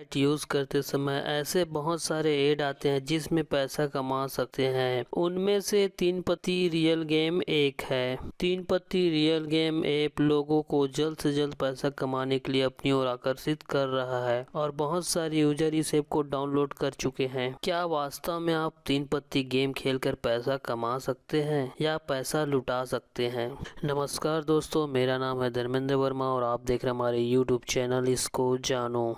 Site use करते समय ऐसे बहुत सारे ऐड आते हैं जिसमें पैसा कमा सकते हैं। उनमें से तीन पत्ती रियल गेम एक है। तीन पत्ती रियल गेम ऐप लोगों को जल्द से जल्द पैसा कमाने के लिए अपनी ओर आकर्षित कर रहा है और बहुत सारे यूजर इस ऐप को डाउनलोड कर चुके हैं। क्या वास्तव में आप तीन पत्ती गेम खेलकर पैसा कमा सकते हैं या पैसा लुटा सकते हैं? नमस्कार दोस्तों, मेरा नाम है धर्मेंद्र वर्मा और आप देख रहे हैं हमारे YouTube चैनल इसको जानो।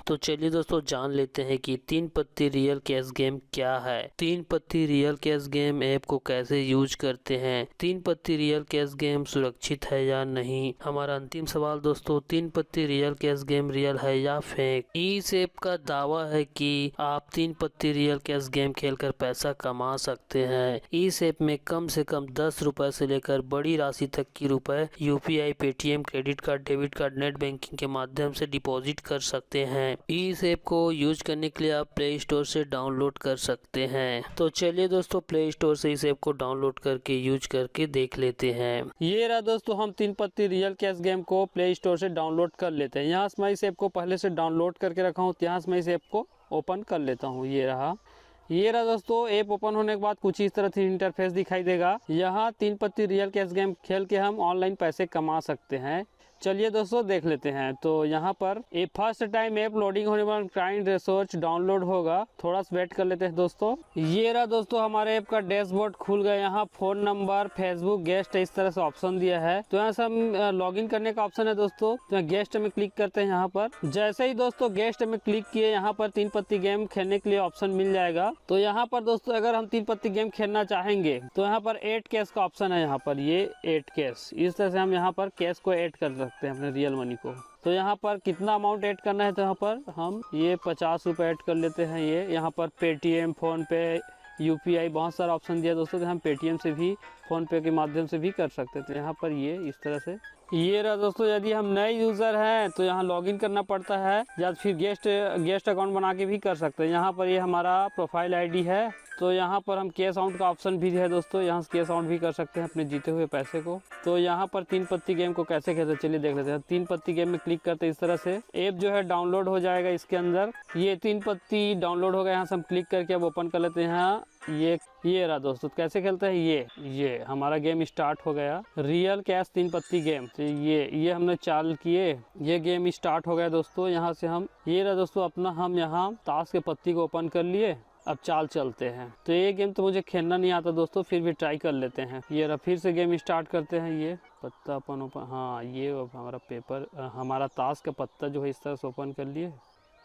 तो चलिए दोस्तों जान लेते हैं कि तीन पत्ती रियल कैश गेम क्या है। तीन पत्ती रियल कैश गेम ऐप को कैसे यूज करते हैं। तीन पत्ती रियल कैश गेम सुरक्षित है या नहीं। हमारा अंतिम सवाल दोस्तों, तीन पत्ती रियल कैश गेम रियल है या फेक। इस ऐप का दावा है कि आप तीन पत्ती रियल कैश गेम खेलकर पैसा कमा सकते हैं। इस ऐप में कम से कम 10 रुपए से लेकर बड़ी राशि तक की रुपए UPI, Paytm, credit card, debit card, net banking के माध्यम से डिपॉजिट कर सकते हैं। इस ऐप को यूज करने के लिए आप प्ले स्टोर से डाउनलोड कर सकते हैं। तो चलिए दोस्तों प्ले स्टोर से इस ऐप को डाउनलोड करके यूज करके देख लेते हैं। ये रहा दोस्तों, हम तीन पत्ती रियल कैश गेम को प्ले स्टोर से डाउनलोड कर लेते हैं। यहाँ से मैं इस ऐप को पहले से डाउनलोड करके रखा हूँ, यहाँ से मैं इस ऐप को ओपन कर लेता हूँ। ये रहा दोस्तों, ऐप ओपन होने के बाद कुछ इस तरह से इंटरफेस दिखाई देगा। यहाँ तीन पत्ती रियल कैश गेम खेल के हम ऑनलाइन पैसे कमा सकते हैं। चलिए दोस्तों देख लेते हैं। तो यहाँ पर फर्स्ट टाइम ऐप लोडिंग होने पर क्लाइंट रिसोर्स डाउनलोड होगा, थोड़ा सा वेट कर लेते हैं दोस्तों। ये रहा दोस्तों, हमारे ऐप का डैशबोर्ड खुल गया। यहाँ फोन नंबर, फेसबुक, गेस्ट इस तरह से ऑप्शन दिया है। तो यहाँ से हम लॉगिन करने का ऑप्शन है दोस्तों। तो गेस्ट में क्लिक करते हैं। यहाँ पर जैसे ही दोस्तों गेस्ट में क्लिक किए, यहाँ पर तीन पत्ती गेम खेलने के लिए ऑप्शन मिल जाएगा। तो यहाँ पर दोस्तों अगर हम तीन पत्ती गेम खेलना चाहेंगे तो यहाँ पर ऐड कैश का ऑप्शन है। यहाँ पर ये ऐड कैश, इस तरह से हम यहाँ पर कैश को ऐड कर सकते हैं अपने रियल मनी को। तो यहाँ पर कितना अमाउंट ऐड करना है, तो यहाँ पर हम ये 50 रुपये ऐड कर लेते हैं। ये यहाँ पर पेटीएम, फोन पे, UPI बहुत सारा ऑप्शन दिया दोस्तों। तो हम पेटीएम से भी, फोन पे के माध्यम से भी कर सकते थे। यहाँ पर ये इस तरह से ये रहा दोस्तों। यदि हम नए यूज़र हैं तो यहाँ लॉगिन करना पड़ता है, या फिर गेस्ट अकाउंट बना के भी कर सकते हैं। यहाँ पर ये हमारा प्रोफाइल ID है। तो यहाँ पर हम कैश आउट का ऑप्शन भी है दोस्तों, यहाँ से कैश आउट भी कर सकते हैं अपने जीते हुए पैसे को। तो यहाँ पर तीन पत्ती गेम को कैसे खेलते हैं चलिए देख लेते हैं। तीन पत्ती गेम में क्लिक करते हैं, इस तरह से ऐप जो है डाउनलोड हो जाएगा। इसके अंदर ये तीन पत्ती डाउनलोड हो गया। यहाँ से हम क्लिक करके अब ओपन कर लेते हैं। ये रहा दोस्तों, कैसे खेलते हैं। ये हमारा गेम स्टार्ट हो गया, रियल कैश तीन पत्ती गेम। तो ये हमने चाल किए, ये गेम स्टार्ट हो गया दोस्तों। यहाँ से हम ये रहा दोस्तों अपना, हम यहाँ ताश के पत्ती को ओपन कर लिए। अब चाल चलते हैं। तो ये गेम तो मुझे खेलना नहीं आता दोस्तों, फिर भी ट्राई कर लेते हैं। ये रहा, फिर से गेम स्टार्ट करते हैं। ये पत्ता ओपन, हाँ ये हमारा पेपर, हमारा ताश का पत्ता जो है इस तरह से ओपन कर लिए।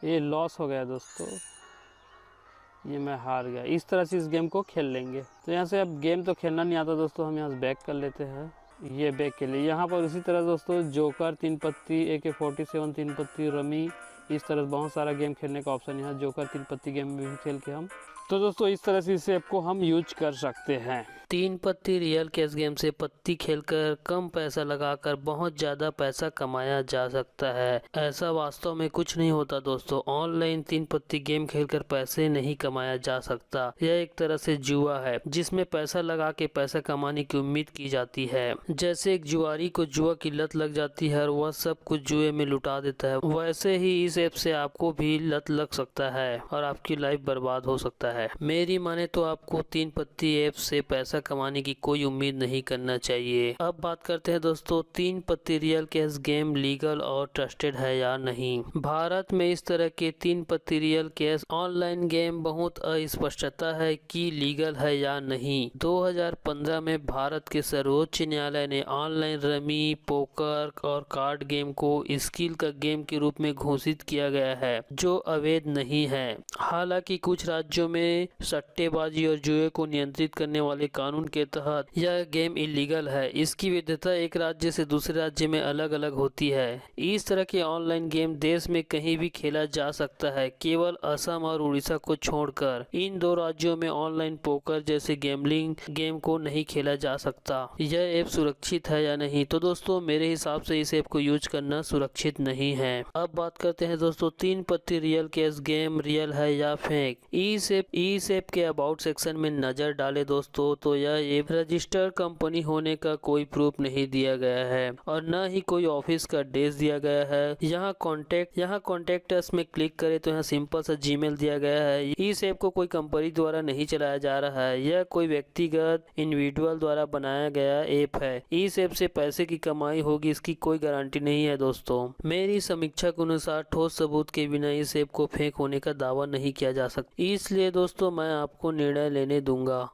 ये लॉस हो गया दोस्तों, ये मैं हार गया। इस तरह से इस गेम को खेल लेंगे। तो यहाँ से अब गेम तो खेलना नहीं आता दोस्तों, हम यहाँ से बैक कर लेते हैं। ये बैक के लिए यहाँ पर उसी तरह दोस्तों जोकर तीन पत्ती, AK-47 तीन पत्ती, रमी, इस तरह बहुत सारा गेम खेलने का ऑप्शन यहाँ जोकर तीन पत्ती गेम में भी खेल के हम, तो दोस्तों इस तरह से इस ऐप को हम यूज कर सकते हैं। तीन पत्ती रियल कैश गेम से पत्ती खेलकर कम पैसा लगाकर बहुत ज्यादा पैसा कमाया जा सकता है। ऐसा वास्तव में कुछ नहीं होता दोस्तों। ऑनलाइन तीन पत्ती गेम खेलकर पैसे नहीं कमाया जा सकता। यह एक तरह से जुआ है जिसमें पैसा लगा के पैसा कमाने की उम्मीद की जाती है। जैसे एक जुआरी को जुआ की लत लग जाती है और वह सब कुछ जुए में लुटा देता है, वैसे ही इस ऐप से आपको भी लत लग सकता है और आपकी लाइफ बर्बाद हो सकता है। मेरी माने तो आपको तीन पत्ती ऐप से पैसा कमाने की कोई उम्मीद नहीं करना चाहिए। अब बात करते हैं दोस्तों, तीन पत्ती रियल कैश गेम लीगल और ट्रस्टेड है या नहीं। भारत में इस तरह के तीन पत्ती रियल कैश ऑनलाइन गेम बहुत अस्पष्टता है कि लीगल है या नहीं। 2015 में भारत के सर्वोच्च न्यायालय ने ऑनलाइन रमी, पोकर और कार्ड गेम को स्किल का गेम के रूप में घोषित किया गया है, जो अवैध नहीं है। हालांकि कुछ राज्यों में सट्टेबाजी और जुए को नियंत्रित करने वाले कानून के तहत यह गेम इलीगल है। इसकी वैधता एक राज्य से दूसरे राज्य में अलग अलग होती है। इस तरह के ऑनलाइन गेम देश में कहीं भी खेला जा सकता है, केवल असम और उड़ीसा को छोड़कर। इन दो राज्यों में ऑनलाइन पोकर जैसे गैम्बलिंग गेम को नहीं खेला जा सकता। यह ऐप सुरक्षित है या नहीं, तो दोस्तों मेरे हिसाब से इस ऐप को यूज करना सुरक्षित नहीं है। अब बात करते हैं दोस्तों, तीन पत्ती रियल कैश गेम रियल है या फेक। इस ऐप के अबाउट सेक्शन में नजर डाले दोस्तों तो दोस्तों यह ऐप रजिस्टर्ड कंपनी होने का कोई प्रूफ नहीं दिया गया है और न ही कोई ऑफिस का एड्रेस दिया गया है। यहाँ कॉन्टेक्ट अस में क्लिक करें तो यहाँ सिंपल सा जीमेल दिया गया है। इस ऐप को कोई कंपनी द्वारा नहीं चलाया जा रहा है, यह कोई व्यक्तिगत इंडिविजुअल द्वारा बनाया गया ऐप है। इस ऐप से पैसे की कमाई होगी इसकी कोई गारंटी नहीं है दोस्तों। मेरी समीक्षा के अनुसार ठोस सबूत के बिना इस ऐप को फेक होने का दावा नहीं किया जा सकता, इसलिए दोस्तों मैं आपको निर्णय लेने दूंगा।